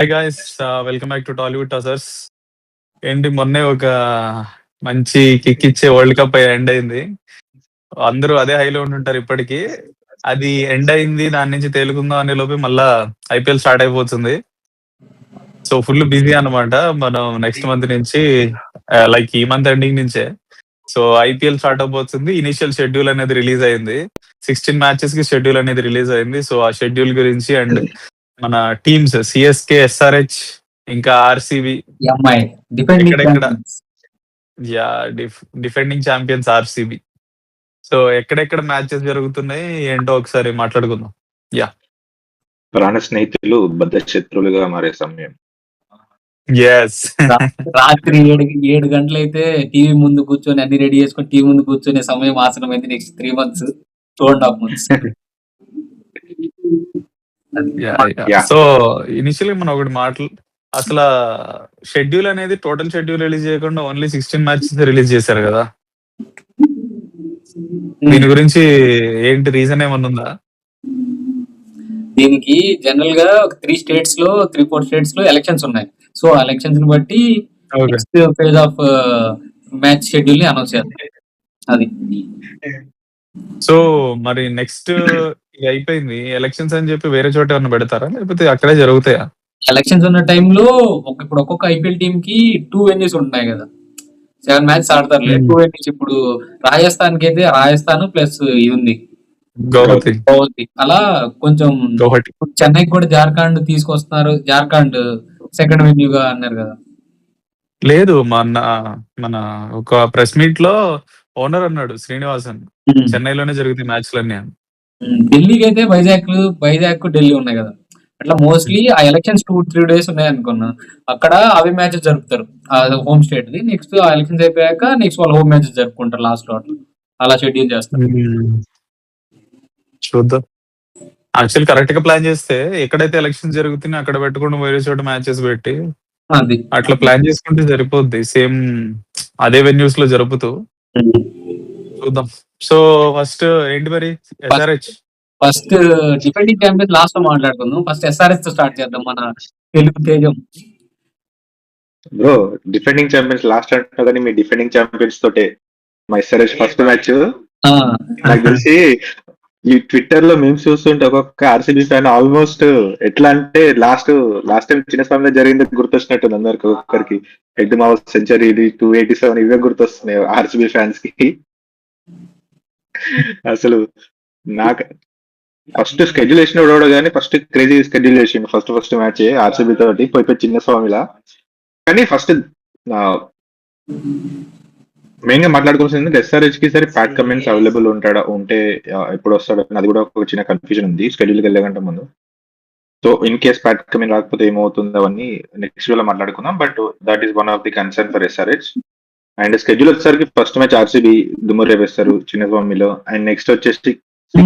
Hi guys, welcome back to Tollywood tossers. ఏంటి మొన్నే ఒక మంచి కిక్ ఇచ్చే వరల్డ్ కప్ ఎండ్ అయింది. అందరూ అదే హైలో ఉంటుంటారు ఇప్పటికీ. అది ఎండ్ అయింది, దాని నుంచి తేలుకుందాం అనే లోపే మళ్ళా ఐపీఎల్ స్టార్ట్ అయిపోతుంది. సో ఫుల్ బిజీ అన్నమాట. మనం నెక్స్ట్ మంత్ నుంచి లైక్ ఈ మంత్ ఎండింగ్ నుంచే సో ఐపీఎల్ స్టార్ట్ అవబోతుంది. ఇనిషియల్ షెడ్యూల్ అనేది రిలీజ్ అయింది. 16 మ్యాచెస్ కి షెడ్యూల్ అనేది రిలీజ్ అయింది. సో ఆ షెడ్యూల్ గురించి అండ్ మన టీమ్స్ సిఎస్కే, ఎస్ఆర్హెచ్, ఇంకా ఆర్సీబీ ఎంఐ డిఫెండింగ్ ఎక్కడెక్కడ champions. Yeah defending champions RCB. So ఎక్కడెక్కడ మ్యాచెస్ జరుగుతున్నాయి ఏంటో ఒకసారి మాట్లాడుకుందాం. యా ప్రాణ స్నేహితులు బద్ధ శత్రువులుగా మారే సమయం. ఎస్ రాత్రి 7 గంటలైతే టీవీ ముందు కూర్చొని అన్ని రెడీ చేసుకొని టీవీ ముందు కూర్చొనే సమయం ఆసనమైంది. Next 3 months, 2.5 months. So initial గా మనం ఒకటి అసలు షెడ్యూల్ అనేది టోటల్ షెడ్యూల్ రిలీజ్ చేయకుండా ఓన్లీ 16 మ్యాచెస్ రిలీజ్ చేశారు కదా. దీని గురించి ఏంటి రీజన్ ఏమన్నా ఉందా? దీనికి జనరల్ గా 3 స్టేట్స్ లో 3-4 స్టేట్స్ లో ఎలక్షన్స్ ఉన్నాయి. సో ఆ ఎలక్షన్స్ ని బట్టి next phase of match schedule ని అనౌన్స్ చేస్తారు. అది సో మరి నెక్స్ట్ ఇది అయిపోయింది, ఎలక్షన్స్ అని చెప్పి వేరే చోట ఏమన్నా పెడతారా లేకపోతే అక్కడే జరుగుతాయా? ఎలక్షన్స్ ఉన్న టైంలో ఇప్పుడు ఒక్కొక్క ఐపీఎల్ టీమ్ కి 2 venues ఉంటాయి కదా. 7 matches ఆడతారు. 2 venues. ఇప్పుడు రాజస్థాన్ కి అయితే రాజస్థాన్ ప్లస్ ఇది ఉంది, గౌహతి. అలా కొంచెం చెన్నైకి కూడా జార్ఖండ్ తీసుకొస్తున్నారు. జార్ఖండ్ సెకండ్ వెన్యూగా అన్నారు కదా. లేదు, మన ఒక ప్రెస్ మీట్ లో ఓనర్ అన్నాడు శ్రీనివాసన్, చెన్నైలోనే జరుగుతాయి మ్యాచ్లన్నీ. ఢిల్లీకి అయితే వైజాగ్ ఢిల్లీ ఉన్నాయి కదా. అట్లా మోస్ట్లీ ఆ ఎలక్షన్స్ 2-3 days ఉన్నాయి అనుకున్నా. అక్కడ అవి మ్యాచెస్ జరుపుతారు హోమ్ స్టేట్ ది. నెక్స్ట్ ఆ ఎలక్షన్స్ అయిపోయాక నెక్స్ట్ వాళ్ళు హోమ్ మ్యాచెస్ జరుపుకుంటారు లాస్ట్ లో. అలా షెడ్యూల్ చేస్తారు. చూద్దాం. యాక్చువల్ కరెక్ట్ గా ప్లాన్ చేస్తే ఎక్కడైతే ఎలక్షన్స్ జరుగుతున్నాయి అక్కడ పెట్టుకుంటూ వేరే చోట మ్యాచెస్ పెట్టి అది అట్లా ప్లాన్ చేసుకుంటే సరిపోద్ది. సేమ్ అదే వెన్యూస్ లో జరుపుతూ చూద్దాం. సో ఫస్ట్ ఏంటి మరి SRH? First defending champions last లో మాట్లాడుకుందాం. ఫస్ట్ ఎస్ఆర్హెచ్ తో స్టార్ట్ చేద్దాం. మన తెలుగు తేజం. బ్రో, డిఫెండింగ్ ఛాంపియన్స్ లాస్ట్ అంటున్నా కానీ మీ డిఫెండింగ్ ఛాంపియన్స్ తోటే మా ఎస్ఆర్హెచ్ ఫస్ట్ మ్యాచ్. నాకు తెలిసి ఈ ట్విట్టర్ లో మీమ్స్ చూస్తుంటే ఒక్కొక్క ఆర్సీబీ ఫ్యాన్ ఆల్మోస్ట్ ఎట్లా అంటే లాస్ట్ టైం చిన్నస్వామిలో జరిగింది గుర్తొచ్చినట్టుంది అందరికి. ఒక్కొక్కరికి హెడ్ మావల్ సెంచరీ, 287 ఇవే గుర్తొస్తున్నాయి ఆర్సీబీ ఫ్యాన్స్ కి. అసలు నాకు ఫస్ట్ స్కెడ్యూల్ వేసిన కానీ ఫస్ట్ క్రేజీ స్కెడ్యూల్ వేసిండు. ఫస్ట్ మ్యాచ్ ఆర్సీబీ తోటి పోయి చిన్నస్వామిలా. కానీ ఫస్ట్ మెయిన్ గా మాట్లాడుకోవాల్సింది ఎస్ఆర్హెచ్ కి సరే ప్యాట్ కమిన్స్ అవైలబుల్ ఉంటే ఎప్పుడు వస్తాడు అది కూడా ఒక చిన్న కన్ఫ్యూజన్ ఉంది షెడ్యూల్కి వెళ్ళే గంట ముందు. So in case Pat come in రాకపోతే ఏమవుతుంది అవన్నీ నెక్స్ట్ లో మాట్లాడుకుందాం. But that is one of the concern for SRH. And schedule వచ్చేసరికి ఫస్ట్ మ్యాచ్ ఆర్సీబీ దుమ్మురే వేస్తారు చిన్నస్వామిలో. అండ్ నెక్స్ట్ వచ్చేసి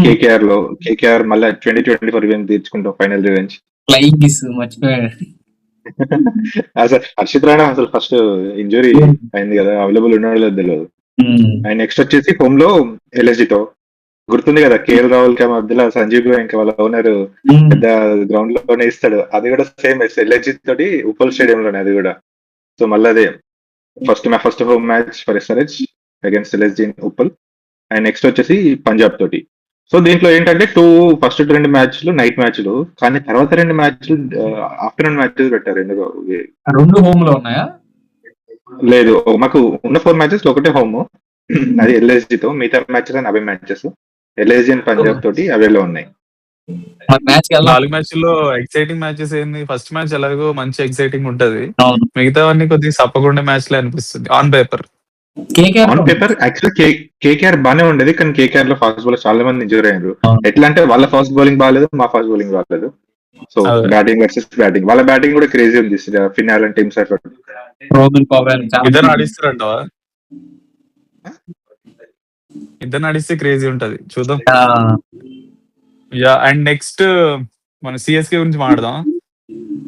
కేకేఆర్ మళ్ళీ 2024 రివెంజ్ తీర్చుకుంటాం, ఫైనల్ రివెంజ్. అసలు హర్షిత్ రాణా అసలు ఫస్ట్ ఇంజురీ అయింది కదా, అవైలబుల్ ఉన్నాడో లేదు తెలియదు. అండ్ నెక్స్ట్ వచ్చేసి హోమ్ లో ఎల్ఎస్జి తో గుర్తుంది కదా, కేఎల్ రాహుల్ కి మధ్యలో సంజీవ్ ఇంకా వాళ్ళ ఓనర్ పెద్ద గ్రౌండ్ లోనే ఇస్తాడు. అది కూడా సేమ్ ఎల్ఎస్జి తోటి ఉప్పల్ స్టేడియం లోనే అది కూడా. సో మళ్ళీ అదే first home match for SRH against LSG in Uppal. And next వచ్చేసి పంజాబ్ తోటి. సో దీంట్లో ఏంటంటే ఫస్ట్ 2 మ్యాచ్లు నైట్ మ్యాచ్లు, కానీ తర్వాత 2 మ్యాచ్లు ఆఫ్టర్నూన్ మ్యాచెస్ పెట్టారు. ఎందుకు 2 హోమ్ లో ఉన్నాయా? లేదు, మాకు ఉన్న 4 మ్యాచెస్ ఒకటే హోమ్, అది ఎల్ఎస్జి తో. మిగతా మ్యాచెస్ అని అవే మ్యాచెస్ ఎల్ఎస్జి అండ్ పంజాబ్ తోటి అవేలో ఉన్నాయి. 4 మ్యాచ్ల్లో ఎక్సైటింగ్ మ్యాచెస్ ఏంది? ఫస్ట్ మ్యాచ్ ఎలాగో మంచి ఎక్సైటింగ్ ఉంటది, మిగతావన్నీ కొద్దిగా సప్పకుండా మ్యాచ్లే అనిపిస్తుంది on paper. On paper actual KKR బానే ఉండేది, కానీ కేకేఆర్ లో ఫాస్ట్ బౌలర్ చాలా మంది ఇంజూర్ అయ్యారు. ఎట్లా అంటే వాళ్ళ ఫాస్ట్ బౌలింగ్ బాగాలేదు, మా ఫాస్ట్ బౌలింగ్ బాగాలేదు. సో బ్యాటింగ్ వర్సెస్ బ్యాటింగ్, వాళ్ళ బ్యాటింగ్ కూడా క్రేజీ ఉంది. ఫినాల్ అండ్ టీమ్ సైడ్ ఇద్దరు ఆడిస్తారంటవా? ఇద్దరు నడిస్తే క్రేజీ ఉంటది, చూద్దాం. యా, అండ్ నెక్స్ట్ మన సిఎస్కే గురించి మాట్లాడదాం.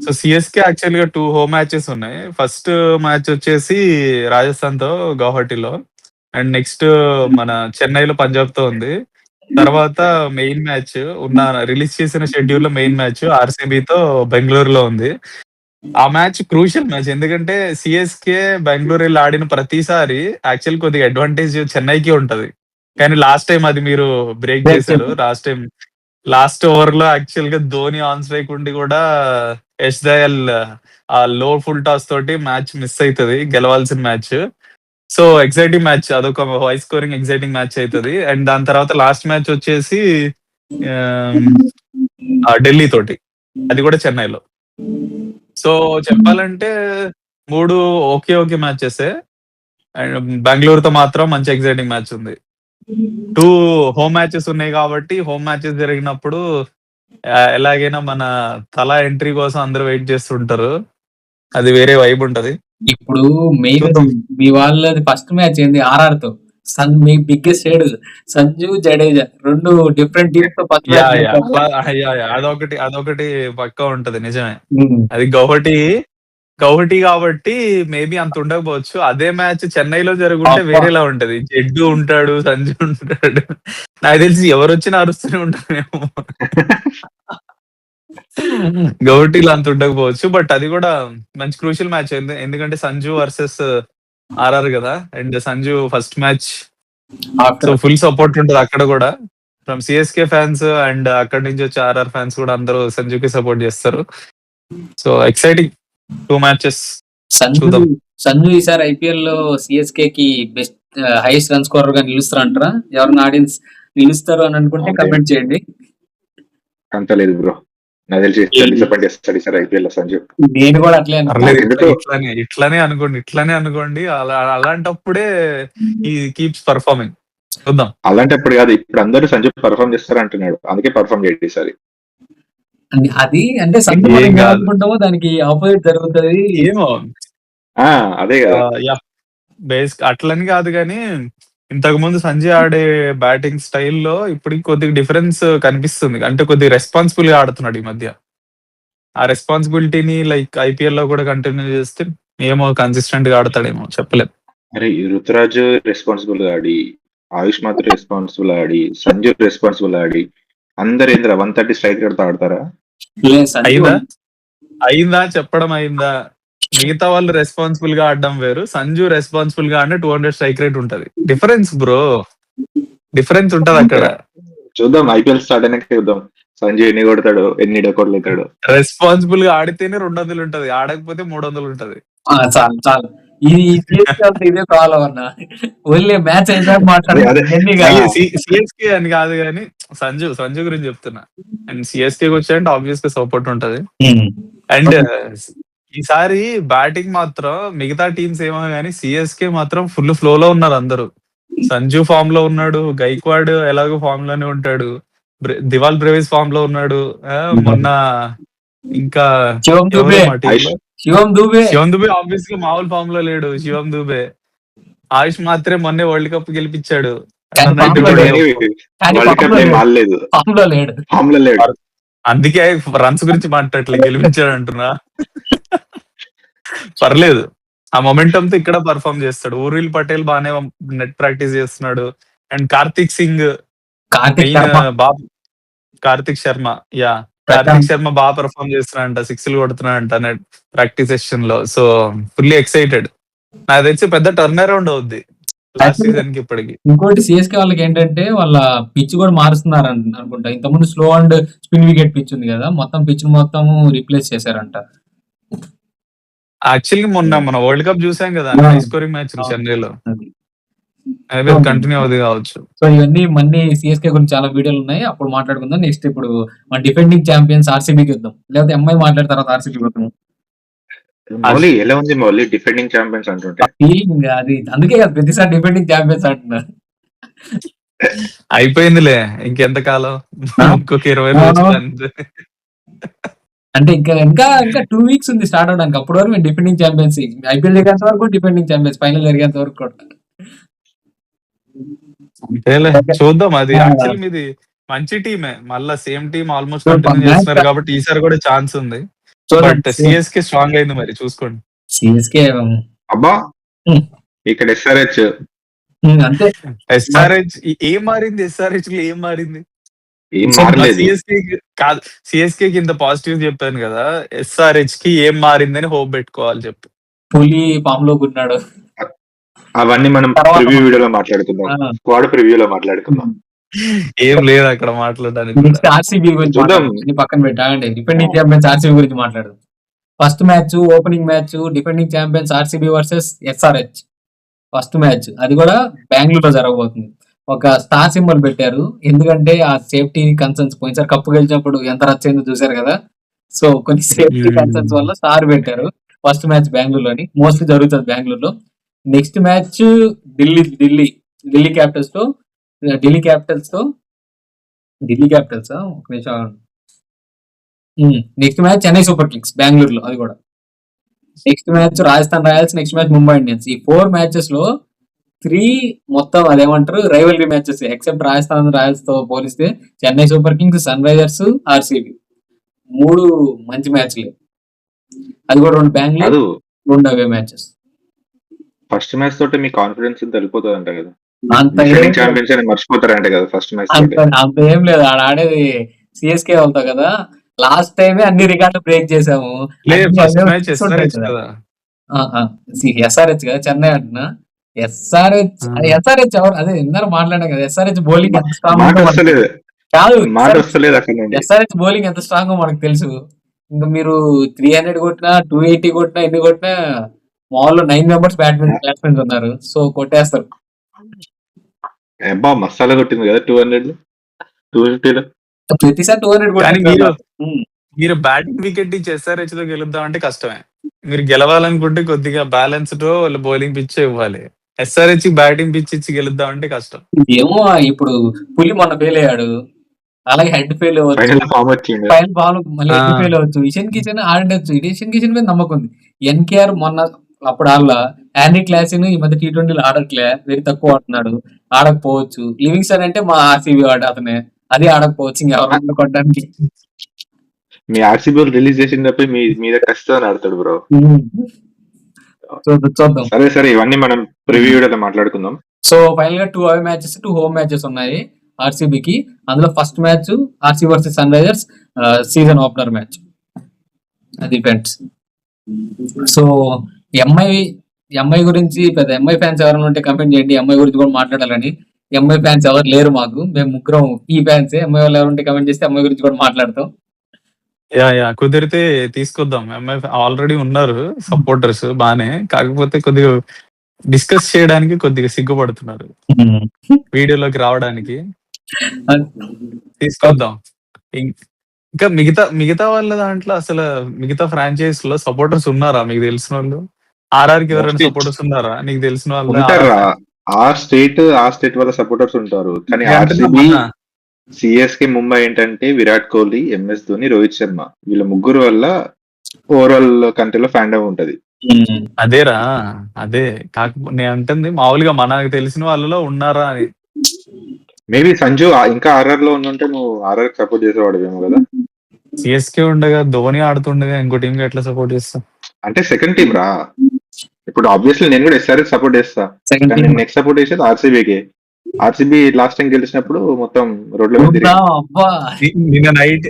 సో సిఎస్కే యాక్చువల్ గా 2 హోమ్ మ్యాచెస్ ఉన్నాయి. ఫస్ట్ మ్యాచ్ వచ్చేసి రాజస్థాన్ తో గౌహటిలో, అండ్ నెక్స్ట్ మన చెన్నైలో పంజాబ్ తో ఉంది. తర్వాత మెయిన్ మ్యాచ్ రిలీజ్ చేసిన షెడ్యూల్ లో మెయిన్ మ్యాచ్ ఆర్సీబీ తో బెంగళూరులో ఉంది. ఆ మ్యాచ్ క్రూషియల్ మ్యాచ్. ఎందుకంటే సిఎస్కే బెంగళూరు వెళ్ళి ఆడిన ప్రతిసారి యాక్చువల్ కొద్దిగా అడ్వాంటేజ్ చెన్నైకి ఉంటది. కానీ లాస్ట్ టైం అది మీరు బ్రేక్ చేశారు. లాస్ట్ ఓవర్ లో యాక్చువల్ గా ధోని ఆన్ స్ట్రైక్ ఉండి కూడా యష్ దయాల్ ఆ లో ఫుల్ టాస్ తోటి మ్యాచ్ మిస్ అవుతుంది, గెలవాల్సిన మ్యాచ్. సో ఎక్సైటింగ్ మ్యాచ్, అదొక హై స్కోరింగ్ ఎక్సైటింగ్ మ్యాచ్ అవుతుంది. అండ్ దాని తర్వాత లాస్ట్ మ్యాచ్ వచ్చేసి ఢిల్లీ తోటి, అది కూడా చెన్నైలో. సో చెప్పాలంటే 3 ఓకే మ్యాచెస్. అండ్ బెంగళూరుతో మాత్రం మంచి ఎక్సైటింగ్ మ్యాచ్ ఉంది. 2 హోమ్ మ్యాచెస్ ఉన్నాయి కాబట్టి హోమ్ మ్యాచెస్ జరిగినప్పుడు ఎలాగైనా మన తల ఎంట్రీ కోసం అందరూ వెయిట్ చేస్తుంటారు. అది వేరే వైబ్ ఉంటది. ఇప్పుడు మెయిన్ చూద్దాం. మీ వాళ్ళది ఫస్ట్ మ్యాచ్ ఏంది ఆర్ఆర్ తో. మీ biggest head Sanju Jadeja 2 different teams తో first yeah match. Yeah yeah అదొకటి పక్కా ఉంటది, నిజమే. అది గౌహటి కాబట్టి మేబీ అంత ఉండకపోవచ్చు. అదే మ్యాచ్ చెన్నైలో జరుగుంటే వేరేలా ఉంటది. జడ్డు ఉంటాడు, సంజు ఉంటాడు. నాకు తెలిసి ఎవరు వచ్చినా అరుస్తూనే ఉంటారేమో. గౌహటిలో అంత ఉండకపోవచ్చు. బట్ అది కూడా మంచి క్రూషియల్ మ్యాచ్ అయింది. ఎందుకంటే సంజు వర్సెస్ ఆర్ఆర్ కదా. And Sanju first match, so full support ఉంటది అక్కడ కూడా ఫ్రమ్ సిఎస్కే ఫ్యాన్స్. అండ్ అక్కడి నుంచి వచ్చే ఆర్ఆర్ ఫ్యాన్స్ కూడా అందరూ సంజుకి సపోర్ట్ చేస్తారు. So exciting 2 matches. చూద్దాం. సంజు ఈసారి ఐపీఎల్ లో సిఎస్కే కి బెస్ట్ హైయెస్ట్ రన్ స్కోరర్ గా నిలుస్తారంటారా? ఎవరైనా ఆడియన్స్ నిలుస్తారు అని అనుకుంటే కమెంట్ చేయండి. అంత లేదు బ్రో, నాకు తెలిసి డిసప్పాయింట్ చేస్తాడు ఈసారి ఐపీఎల్ లో సంజు. నేను కూడా అట్లే ఇట్లానే అనుకోండి. అలాంటప్పుడే ఈ కీప్స్ పర్ఫార్మింగ్. చూద్దాం. అలాంటప్పుడు కాదు, ఇప్పుడు అందరూ సంజు పర్ఫార్మ్ చేస్తారు అంటున్నాడు, అందుకే పర్ఫార్మ్ చేయడు ఈసారి. అది అంటే సంజు మనం అనుకుంటామో దానికి ఆపోజిట్ జరుగుతుంది. ఏమో అదే కదా. అట్లని కాదు కానీ ఇంతకు ముందు సంజయ్ ఆడే బ్యాటింగ్ స్టైల్లో ఇప్పుడు కొద్దిగా డిఫరెన్స్ కనిపిస్తుంది. అంటే కొద్దిగా రెస్పాన్సిబుల్ గా ఆడుతున్నాడు ఈ మధ్య. ఆ రెస్పాన్సిబిలిటీని లైక్ ఐపీఎల్ లో కూడా కంటిన్యూ చేస్తే ఏమో కన్సిస్టెంట్ గా ఆడతాడేమో, చెప్పలేదు. అరే రుతురాజు రెస్పాన్సిబుల్ ఆడి, ఆయుష్ మాత్రం రెస్పాన్సిబుల్ ఆడి, సంజు రెస్పాన్సిబుల్ ఆడి, అందరు ఏంద్రా 130 స్ట్రైక్ రేట్ తో ఆడతారా? అయిందా చెప్పడం అయిందా? మిగతా వాళ్ళు రెస్పాన్సిబుల్ గా ఆడడం వేరు, సంజు రెస్పాన్సిబుల్ గా అంటే 200 స్ట్రైక్ రేట్ ఉంటది. డిఫరెన్స్ బ్రో, డిఫరెన్స్ ఉంటది అక్కడ. చూద్దాం, ఐపీఎల్ స్టార్ట్ అయినాక చూద్దాం సంజు ఎన్ని కొడతాడు, ఎన్ని డెకోర్లు అవుతాడు. రెస్పాన్సిబుల్ గా ఆడితేనే 200 ఉంటది, ఆడకపోతే 300 ఉంటది. చాలు చాలు, ఇదే ప్రాబ్లం అన్న. ఓన్లీ మ్యాచ్ అయితే సిఎస్కే అని కాదు కానీ సంజు గురించి చెప్తున్నా. అండ్ సిఎస్కే వచ్చాయంటే ఆబ్వియస్ గా సపోర్ట్ ఉంటది. అండ్ ఈసారి బ్యాటింగ్ మాత్రం మిగతా టీమ్స్ ఏమో కానీ సిఎస్కే మాత్రం ఫుల్ ఫ్లో లో ఉన్నారు అందరూ. సంజు ఫామ్ లో ఉన్నాడు, గైక్వాడ్ ఎలాగో ఫామ్ లోనే ఉంటాడు, దివాల్ బ్రేవిస్ ఫామ్ లో ఉన్నాడు. మొన్న ఇంకా శివం దుబే ఆబ్వియస్ గా మామూలు ఫామ్ లో లేడు. శివం దుబే, ఆయుష్ మాత్రమే మొన్నే వరల్డ్ కప్ గెలిపించాడు. అందుకే రన్స్ గురించి మాట్లాడలేదు, గెలిపించాడు అంటున్నా. పర్లేదు, ఆ మొమెంటమ్ తో ఇక్కడ పర్ఫార్మ్ చేస్తాడు. ఊర్విల్ పటేల్ బానే నెట్ ప్రాక్టీస్ చేస్తున్నాడు. అండ్ కార్తిక్ శర్మ బాగా పర్ఫార్మ్ చేస్తున్నాడంట, 6లు కొడుతున్నాడంట నెట్ ప్రాక్టీస్ సెషన్ లో. So fully excited. నాకు తెలిసి పెద్ద టర్న్ అరౌండ్ అవుద్ది లాస్ట్ సీజన్ కి ఇప్పటికి. ఇంకోటి సిఎస్కే వాళ్ళకి ఏంటంటే వాళ్ళ పిచ్ కూడా మారుస్తున్నారు అనుకుంటా. ఇంతకుముందు slow and spin wicket pitch ఉంది కదా, మొత్తం పిచ్ మొత్తం రీప్లేస్ చేశారంట. యాక్చువల్లీ మొన్న మన వరల్డ్ కప్ చూసాం కదా, హై స్కోరింగ్ మ్యాచ్ చెన్నైలో, కంటిన్యూ అవుతుంది కావచ్చు. సో ఇవన్నీ మళ్ళీ సిఎస్కే గురించి చాలా వీడియోలు ఉన్నాయి, అప్పుడు మాట్లాడుకుందాం. నెక్స్ట్ ఇప్పుడు మన డిఫెండింగ్ ఛాంపియన్స్ ఆర్సీబీకి వద్దాం, లేకపోతే ఎంఐ మాట్లాడిన తర్వాత ఆర్సీబీకి వద్దాం. ఎలా ఉంది మౌలి డిఫెండింగ్ ఛాంపియన్స్ అంటుంటే? అది అందుకే కదా ప్రతిసారి డిఫెండింగ్ ఛాంపియన్స్ అంటున్నారు. అయిపోయిందిలే, ఇంకెంత కాలం, ఇంకొక 20 రోజులు. అంటే ఇంకా 2 వీక్స్ ఉంది స్టార్ట్ అవడానికి. అప్పటి వరకు మేము డిఫెండింగ్ ఛాంపియన్స్, ఐపీఎల్ జరిగేంత వరకు డిఫెండింగ్ ఛాంపియన్స్, ఫైనల్ జరిగేంత వరకు కూడా. చూద్దాం. అది యాక్చువల్లీ మీది మంచి టీమే, మళ్ళా సేమ్ టీం ఆల్మోస్ట్ కంటిన్యూ చేస్తున్నారు కాబట్టి ఈసారి కూడా ఛాన్స్ ఉంది. బట్ సిఎస్కే స్ట్రాంగ్ అయింది, మరి చూసుకోండి. సిఎస్కే అబ్బా ఇక్కడ ఎస్ఆర్హెచ్ అంతే. ఎస్ఆర్హెచ్ ఏం మారింది? ఎస్ఆర్హెచ్ లో ఏం మారింది? ఏం మారలేదు. సిఎస్కే కాదు, సిఎస్కే కి ఇంత పాజిటివ్ చెప్పాను కదా, ఎస్ఆర్హెచ్ కి ఏం మారిందని హోప్ పెట్టుకోవాలి చెప్పు. పులి పాములోకి ఉన్నాడు. అవన్నీ మనం తర్వాత ప్రివ్యూ వీడియోలో మాట్లాడుకుందాం, స్క్వాడ్ ప్రివ్యూలో మాట్లాడుకుందాం. ఏం లేదు అక్కడ మాట్లాడడానికి నెక్స్ట్ కూడా. ఆర్సీబీ గురించి చూద్దాం. మాట్లాడుతుంది, పక్కన పెట్టండి. డిఫెండింగ్ ఛాంపియన్స్ ఆర్సీబీ గురించి మాట్లాడదు. First match, opening match, defending champions RCB versus SRH. First match అది కూడా బెంగళూరులో జరగబోతుంది. ఒక స్టార్ సింబల్ పెట్టారు, ఎందుకంటే ఆ సేఫ్టీ కన్సర్న్స్ పోయినసారి కప్పు గెలిచినప్పుడు ఎంత రచ్చ అయిందో చూసారు కదా. సో కొన్ని సేఫ్టీ కన్సర్న్స్ వల్ల స్టార్ పెట్టారు. ఫస్ట్ మ్యాచ్ బెంగళూరులోని, మోస్ట్లీ జరుగుతుంది బెంగళూరులో. నెక్స్ట్ మ్యాచ్ ఢిల్లీ క్యాపిటల్స్ తో ఒక నిమిషం. Next match Chennai Super Kings బెంగళూరులో, అది కూడా. Next match Rajasthan Royals, next match Mumbai Indians. ఈ 4 మ్యాచెస్ లో 3 మొత్తం అదేమంటారు rivalry matches, except Rajasthan Royals తో పోలిస్తే Chennai Super Kings, Sunrisers, RCB 3 మంచి మ్యాచ్లే. అది కూడా 2 బెంగళూరు, 2 అవే మ్యాచెస్. ఫస్ట్ మ్యాచ్ తోటి మీ కాన్ఫిడెన్స్ వెళ్ళిపోతుంది అంట కదా, అంత ఛాంపియన్స్ అని మర్చిపోతారంట కదా ఫస్ట్ మ్యాచ్ తోటి. అంత ఏం లేదు, ఆడేది సిఎస్కే వెళ్తావు కదా. లాస్ట్ టైమే అన్ని రికార్డులు బ్రేక్ చేసాము. ఎస్ఆర్హెచ్ కదా, ఎస్ఆర్హెచ్ కదా, చెన్నై అంటున్నా. ఎస్ఆర్హెచ్ ఎవరు అదే ఇందాక మాట్లాడాం కదా, ఎస్ఆర్హెచ్ బౌలింగ్ ఎంత స్ట్రాంగ్ కాదు. ఎస్ఆర్హెచ్ బౌలింగ్ ఎంత స్ట్రాంగ్ మనకు తెలుసు. ఇంకా మీరు 300 కొట్టినా, 280 కొట్టినా, ఎన్ని కొట్టినా మామూలు 9 మెంబర్స్ బ్యాట్స్మెన్స్ ఉన్నారు, సో కొట్టేస్తారు. మసాలా కొట్టింది కదా 200 250 ప్రతిసారి 200 కొట్టారు. మీరు బ్యాటింగ్ వికెట్ ఇచ్చి ఎస్ఆర్హెచ్ లో గెలుద్దాం అంటే కష్టమే. మీరు గెలవాలనుకుంటే కొద్దిగా బ్యాలెన్స్డ్ బౌలింగ్ పిచ్ ఇవ్వాలి. ఎస్ఆర్హెచ్ బ్యాటింగ్ పిచ్ ఇచ్చి గెలుద్దాం అంటే కష్టం. ఏమో ఇప్పుడు పులి మొన్న ఫెయిల్ అయ్యాడు, అలాగే హెడ్ ఫెయిల్ అవ్వచ్చు, ఫైనల్ బాల్ మళ్ళీ హెడ్ ఫెయిల్ అవ్వచ్చు. ఇషన్ కిషన్ ఆడచ్చు, ఇషన్ కిషన్ మీద నమ్మకం ఉంది. ఎన్కేఆర్ మొన్న అప్పుడు యాండ్రీ క్లాసిన్ ఈ మధ్య T20 ఆడట్లే, వెరీ తక్కువ ఆడుతున్నాడు, ఆడకపోవచ్చు. లివింగ్స్టన్ అంటే మా ఆర్సీబీ వాడు, అతనే అది ఆడకపోవచ్చు. ఇంకెవరు కొట్టడానికి మీ ఆర్సీబీ రిలీజ్ చేసినప్పుడు మీద కష్టం ఆడతాడు బ్రో. చూద్దాం. సరే ఇవన్నీ మనం ప్రివ్యూ వీడియోలో మాట్లాడుకుందాం. సో ఫైనల్ గా 2 అవే మ్యాచెస్, 2 హోమ్ మ్యాచెస్ ఉన్నాయి ఆర్సీబీకి. అందులో first match RCB versus Sunrisers, season opener match, అది ఫ్రెండ్స్. సో ఎంఐ గురించి పెద్ద ఎంఐ ఫ్యాన్స్ ఎవరైనా ఉంటే కమెంట్ చేయండి, ఎంఐ గురించి కూడా మాట్లాడాలని. ఎంఐ ఫ్యాన్స్ ఎవరు లేరు మాకు, మేము ముగ్గురం ఈ ఫ్యాన్సే. ఎంఐ వాళ్ళు ఎవరుంటే కమెంట్ చేస్తే ఎంఐ గురించి కూడా మాట్లాడతాం. కుదిరితే తీసుకొద్దాం. ఎంఐ ఆల్రెడీ ఉన్నారు సపోర్టర్స్ బానే, కాకపోతే కొద్దిగా డిస్కస్ చేయడానికి కొద్దిగా సిగ్గుపడుతున్నారు వీడియోలోకి రావడానికి. తీసుకొద్దాం. ఇంకా మిగతా వాళ్ళ దాంట్లో అసలు మిగతా ఫ్రాంచైజ్ లో సపోర్టర్స్ ఉన్నారా మీకు తెలిసిన వాళ్ళు? ఆర్ఆర్ కి ఎవరైనా సపోర్టర్స్ ఉన్నారా నీకు తెలిసిన వాళ్ళు? ఆ స్టేట్ వాళ్ళ సపోర్టర్స్ ఉంటారు, కానీ ఆర్సీబీ, సిఎస్కే, ముంబై ఏంటంటే విరాట్ కోహ్లీ, ఎంఎస్ ధోని, రోహిత్ శర్మ వీళ్ళ ముగ్గురు వల్ల ఓవరాల్ కంట్రీలో ఫ్యాండమ్ ఉంటది. అదేరా, అదే కాకపోతే నేను అంటుంది మామూలుగా మనకు తెలిసిన వాళ్ళలో ఉన్నారా అని. మేబీ సంజు ఇంకా ఆర్ఆర్ లో ఉండుంటే నువ్వు ఆర్ఆర్ సపోర్ట్ చేసేవాడువేమో కదా. సిఎస్కే ఉండగా ధోని ఆడుతుండగా ఇంకో టీం కి ఎట్లా సపోర్ట్ చేస్తా? అంటే సెకండ్ టీం రా. ఇప్పుడు ఆబ్వియస్లీ నేను కూడా ఎస్ఆర్హెచ్ సపోర్ట్ చేస్తా, కానీ నెక్స్ట్ సపోర్ట్ చేసేది ఆర్సీబీకి. ఆర్సీబీ లాస్ట్ టైం గెలిచినప్పుడు మొత్తం రోడ్ల మీద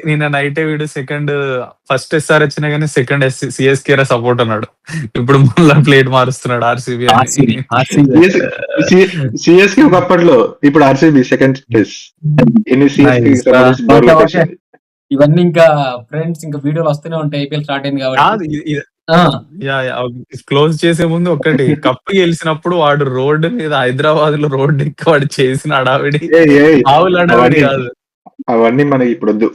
నిన్న నైట్ వీడు ఫస్ట్ ఎస్ఆర్హెచ్ కానీ సెకండ్ సిఎస్కే సపోర్ట్ అన్నాడు. ఇప్పుడు మళ్ళీ ప్లేట్ మారుస్తున్నాడు ఆర్సీబీ. సిఎస్కే ఒకప్పట్లో, ఇప్పుడు ఆర్సీబీ సెకండ్ ప్లేస్. ఇవన్నీ ఇంకా ఫ్రెండ్స్ ఇంకా వీడియోలు వస్తూనే ఉంటాయి, ఐపీఎల్ స్టార్ట్ అయింది కాబట్టి. క్లోజ్ చేసే ముందు ఒకటి, కప్పు గెలిచినప్పుడు వాడు రోడ్డు మీద హైదరాబాద్ లో రోడ్డు ఎక్కి వాడు చేసిన అడావిడి ఆవుల అడావిడి కాదు. అవన్నీ మనకి ఇప్పుడు వద్దు.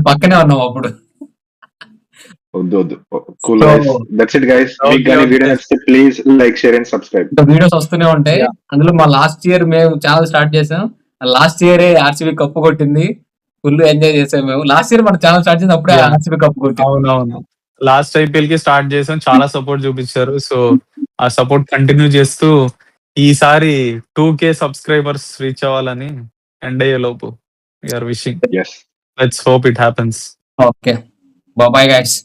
పక్కనే ఉన్నాం అప్పుడు. వద్దు. Cool that's it guys. మీకు గాని వీడియో నచ్చితే please like, share and subscribe. Videos వస్తూనే ఉంటాయి. అందులో మా లాస్ట్ ఇయర్ మేము ఛానల్ స్టార్ట్ చేసాం. లాస్ట్ ఇయరే ఆర్సీబీ కప్పు కొట్టింది, ఫుల్ ఎంజాయ్ చేసాం మేము. లాస్ట్ ఇయర్ మన ఛానల్ స్టార్ట్ చేసి అప్పుడే ఆర్సీబీ కప్పు కొట్టింది. అవునవును, లాస్ట్ ఐపీఎల్ కి స్టార్ట్ చేసాం, చాలా సపోర్ట్ చూపించారు. సో ఆ సపోర్ట్ కంటిన్యూ చేస్తూ ఈసారి 2K సబ్స్క్రైబర్స్ రీచ్ అవ్వాలని ఎండ్ అయ్యే లోపు we're wishing. Let's hope it happens. Okay, bye guys.